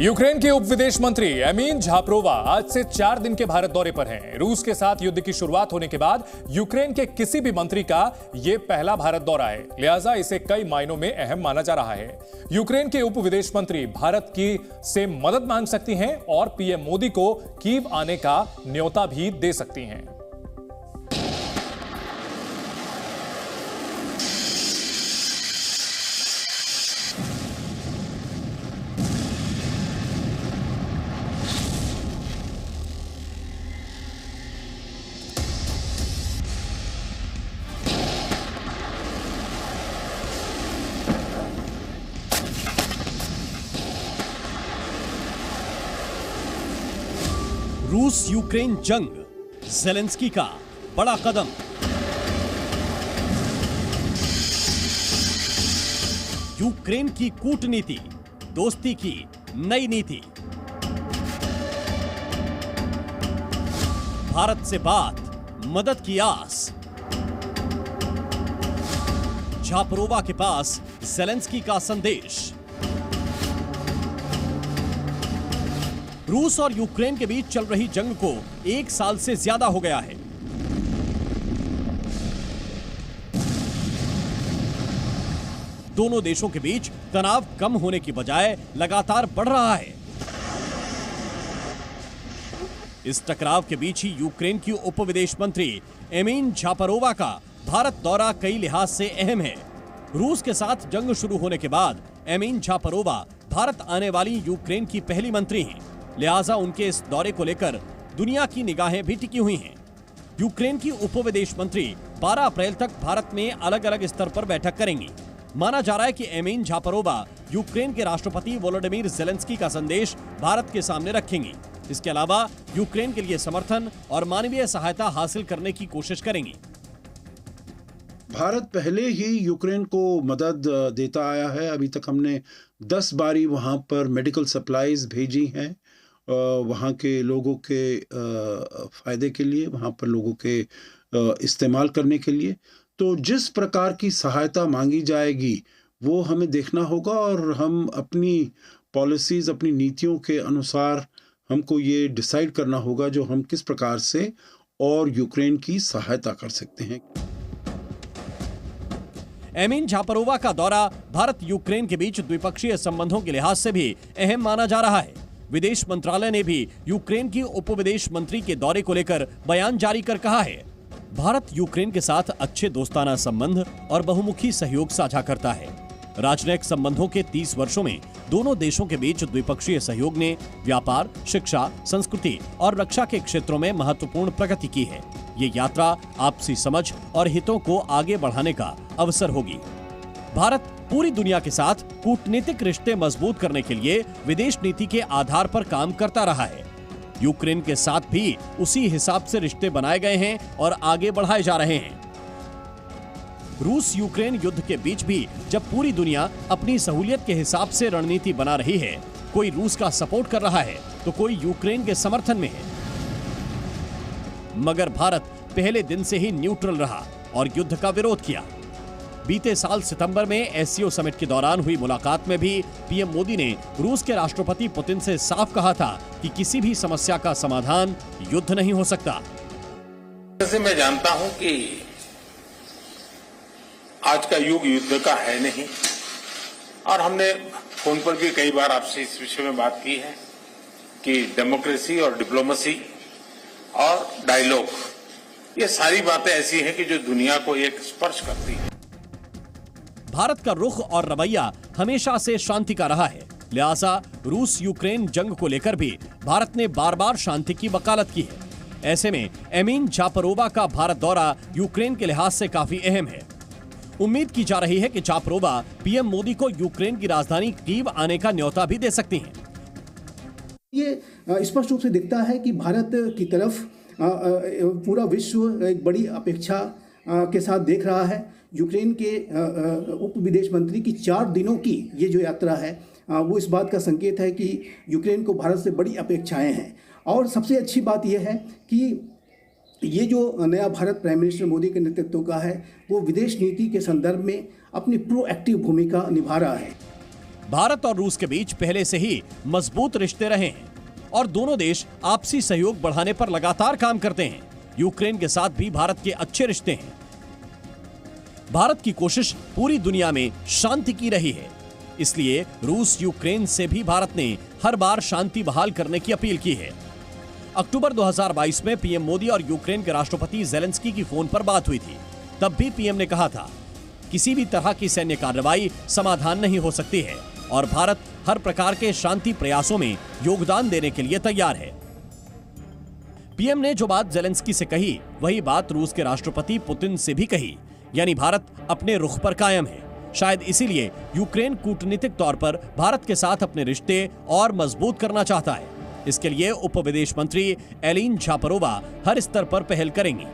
Ukraine के उप विदेश मंत्री एमीन झापरोवा आज से 4 दिन के भारत दौरे पर हैं। रूस के साथ युद्ध की शुरुआत होने के बाद यूक्रेन के किसी भी मंत्री का यह पहला भारत दौरा है, लिहाजा इसे कई मायनों में अहम माना जा रहा है। यूक्रेन के उप विदेश मंत्री भारत की से मदद मांग सकती हैं और पीएम मोदी को कीव आने का न्योता भी दे सकती हैं। रूस यूक्रेन जंग, ज़ेलेंस्की का बड़ा कदम। यूक्रेन की कूटनीति, दोस्ती की नई नीति। भारत से बात, मदद की आस। झापरोवा के पास ज़ेलेंस्की का संदेश। रूस और यूक्रेन के बीच चल रही जंग को 1 साल से ज्यादा हो गया है। दोनों देशों के बीच तनाव कम होने की बजाय लगातार बढ़ रहा है। इस टकराव के बीच ही यूक्रेन की उप विदेश मंत्री एमीन झापरोवा का भारत दौरा कई लिहाज से अहम है। रूस के साथ जंग शुरू होने के बाद एमीन झापरोवा भारत आने वाली यूक्रेन की पहली मंत्री हैं। लिहाजा उनके इस दौरे को लेकर दुनिया की निगाहें भी टिकी हुई हैं। यूक्रेन की उप विदेश मंत्री 12 अप्रैल तक भारत में अलग अलग स्तर पर बैठक करेंगी। माना जा रहा है कि एमीन झापरोवा यूक्रेन के राष्ट्रपति वोलोडिमीर ज़ेलेंस्की का संदेश भारत के सामने रखेंगी। इसके अलावा यूक्रेन के लिए समर्थन और मानवीय सहायता हासिल करने की कोशिश करेंगी। भारत पहले ही यूक्रेन को मदद देता आया है। अभी तक हमने 10 बारी वहाँ पर मेडिकल सप्लाईज भेजी हैं, वहाँ के लोगों के फ़ायदे के लिए, वहाँ पर लोगों के इस्तेमाल करने के लिए। तो जिस प्रकार की सहायता मांगी जाएगी वो हमें देखना होगा और हम अपनी पॉलिसीज़, अपनी नीतियों के अनुसार हमको ये डिसाइड करना होगा जो हम किस प्रकार से और यूक्रेन की सहायता कर सकते हैं। एमीन झापरोवा का दौरा भारत यूक्रेन के बीच द्विपक्षीय संबंधों के लिहाज से भी अहम माना जा रहा है। विदेश मंत्रालय ने भी यूक्रेन की उप विदेश मंत्री के दौरे को लेकर बयान जारी कर कहा है, भारत यूक्रेन के साथ अच्छे दोस्ताना संबंध और बहुमुखी सहयोग साझा करता है। राजनयिक संबंधों के 30 वर्षों में दोनों देशों के बीच द्विपक्षीय सहयोग ने व्यापार, शिक्षा, संस्कृति और रक्षा के क्षेत्रों में महत्वपूर्ण प्रगति की है। ये यात्रा आपसी समझ और हितों को आगे बढ़ाने का अवसर होगी। भारत पूरी दुनिया के साथ कूटनीतिक रिश्ते मजबूत करने के लिए विदेश नीति के आधार पर काम करता रहा है। यूक्रेन के साथ भी उसी हिसाब से रिश्ते बनाए गए हैं और आगे बढ़ाए जा रहे हैं। रूस यूक्रेन युद्ध के बीच भी जब पूरी दुनिया अपनी सहूलियत के हिसाब से रणनीति बना रही है, कोई रूस का सपोर्ट कर रहा है तो कोई यूक्रेन के समर्थन में है, मगर भारत पहले दिन से ही न्यूट्रल रहा और युद्ध का विरोध किया। बीते साल सितंबर में एससीओ समिट के दौरान हुई मुलाकात में भी पीएम मोदी ने रूस के राष्ट्रपति पुतिन से साफ कहा था कि किसी भी समस्या का समाधान युद्ध नहीं हो सकता। जैसे मैं जानता हूं कि आज का युग युद्ध का है नहीं, और हमने फोन पर भी कई बार आपसे इस विषय में बात की है कि डेमोक्रेसी और डिप्लोमेसी और डायलॉग, ये सारी बातें ऐसी हैं कि जो दुनिया को एक स्पर्श करती है। भारत का रुख और रवैया हमेशा से शांति का रहा है। लिहाजा रूस यूक्रेन जंग को लेकर भी भारत ने बार बार शांति की वकालत की है। ऐसे में एमीन झापरोवा का भारत दौरा यूक्रेन के लिहाज से काफी अहम है। उम्मीद की जा रही है कि झापरोवा पीएम मोदी को यूक्रेन की राजधानी कीव आने का न्योता भी दे सकती हैं। ये स्पष्ट रूप से दिखता है कि भारत की तरफ पूरा विश्व एक बड़ी अपेक्षा के साथ देख रहा है। यूक्रेन के उप विदेश मंत्री की 4 दिनों की ये जो यात्रा है वो इस बात का संकेत है कि यूक्रेन को भारत से बड़ी अपेक्षाएं हैं। और सबसे अच्छी बात यह है कि ये जो नया भारत प्राइम मिनिस्टर मोदी के नेतृत्व का है वो विदेश नीति के संदर्भ में अपनी प्रोएक्टिव भूमिका निभा रहा है। भारत और रूस के बीच पहले से ही मजबूत रिश्ते रहे हैं और दोनों देश आपसी सहयोग बढ़ाने पर लगातार काम करते हैं। यूक्रेन के साथ भी भारत के अच्छे रिश्ते हैं। भारत की कोशिश पूरी दुनिया में शांति की रही है, इसलिए रूस यूक्रेन से भी भारत ने हर बार शांति बहाल करने की अपील की है। अक्टूबर 2022 में पीएम मोदी और यूक्रेन के राष्ट्रपति ज़ेलेंस्की की फोन पर बात हुई थी। तब भी पीएम ने कहा था, किसी भी तरह की सैन्य कार्रवाई समाधान नहीं हो सकती है और भारत हर प्रकार के शांति प्रयासों में योगदान देने के लिए तैयार है। पीएम ने जो बात ज़ेलेंस्की से कही, वही बात रूस के राष्ट्रपति पुतिन से भी कही, यानी भारत अपने रुख पर कायम है। शायद इसीलिए यूक्रेन कूटनीतिक तौर पर भारत के साथ अपने रिश्ते और मजबूत करना चाहता है। इसके लिए उप विदेश मंत्री एलिन झापरोवा हर स्तर पर पहल करेंगी।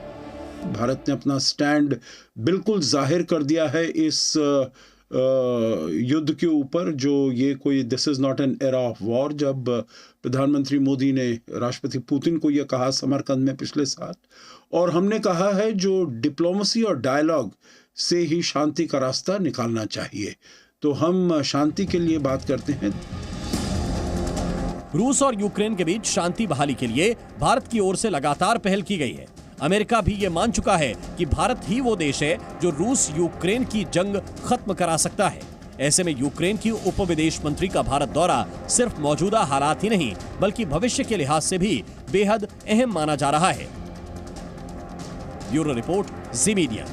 भारत ने अपना स्टैंड बिल्कुल जाहिर कर दिया है इस युद्ध के ऊपर, जो ये कोई this is not an era of war. जब प्रधानमंत्री मोदी ने राष्ट्रपति पुतिन को यह कहा समरकंद में पिछले साल, और हमने कहा है जो डिप्लोमेसी और डायलॉग से ही शांति का रास्ता निकालना चाहिए, तो हम शांति के लिए बात करते हैं। रूस और यूक्रेन के बीच शांति बहाली के लिए भारत की ओर से लगातार पहल की गई है। अमेरिका भी ये मान चुका है कि भारत ही वो देश है जो रूस यूक्रेन की जंग खत्म करा सकता है। ऐसे में यूक्रेन की उप विदेश मंत्री का भारत दौरा सिर्फ मौजूदा हालात ही नहीं, बल्कि भविष्य के लिहाज से भी बेहद अहम माना जा रहा है। ब्यूरो रिपोर्ट, जी मीडिया।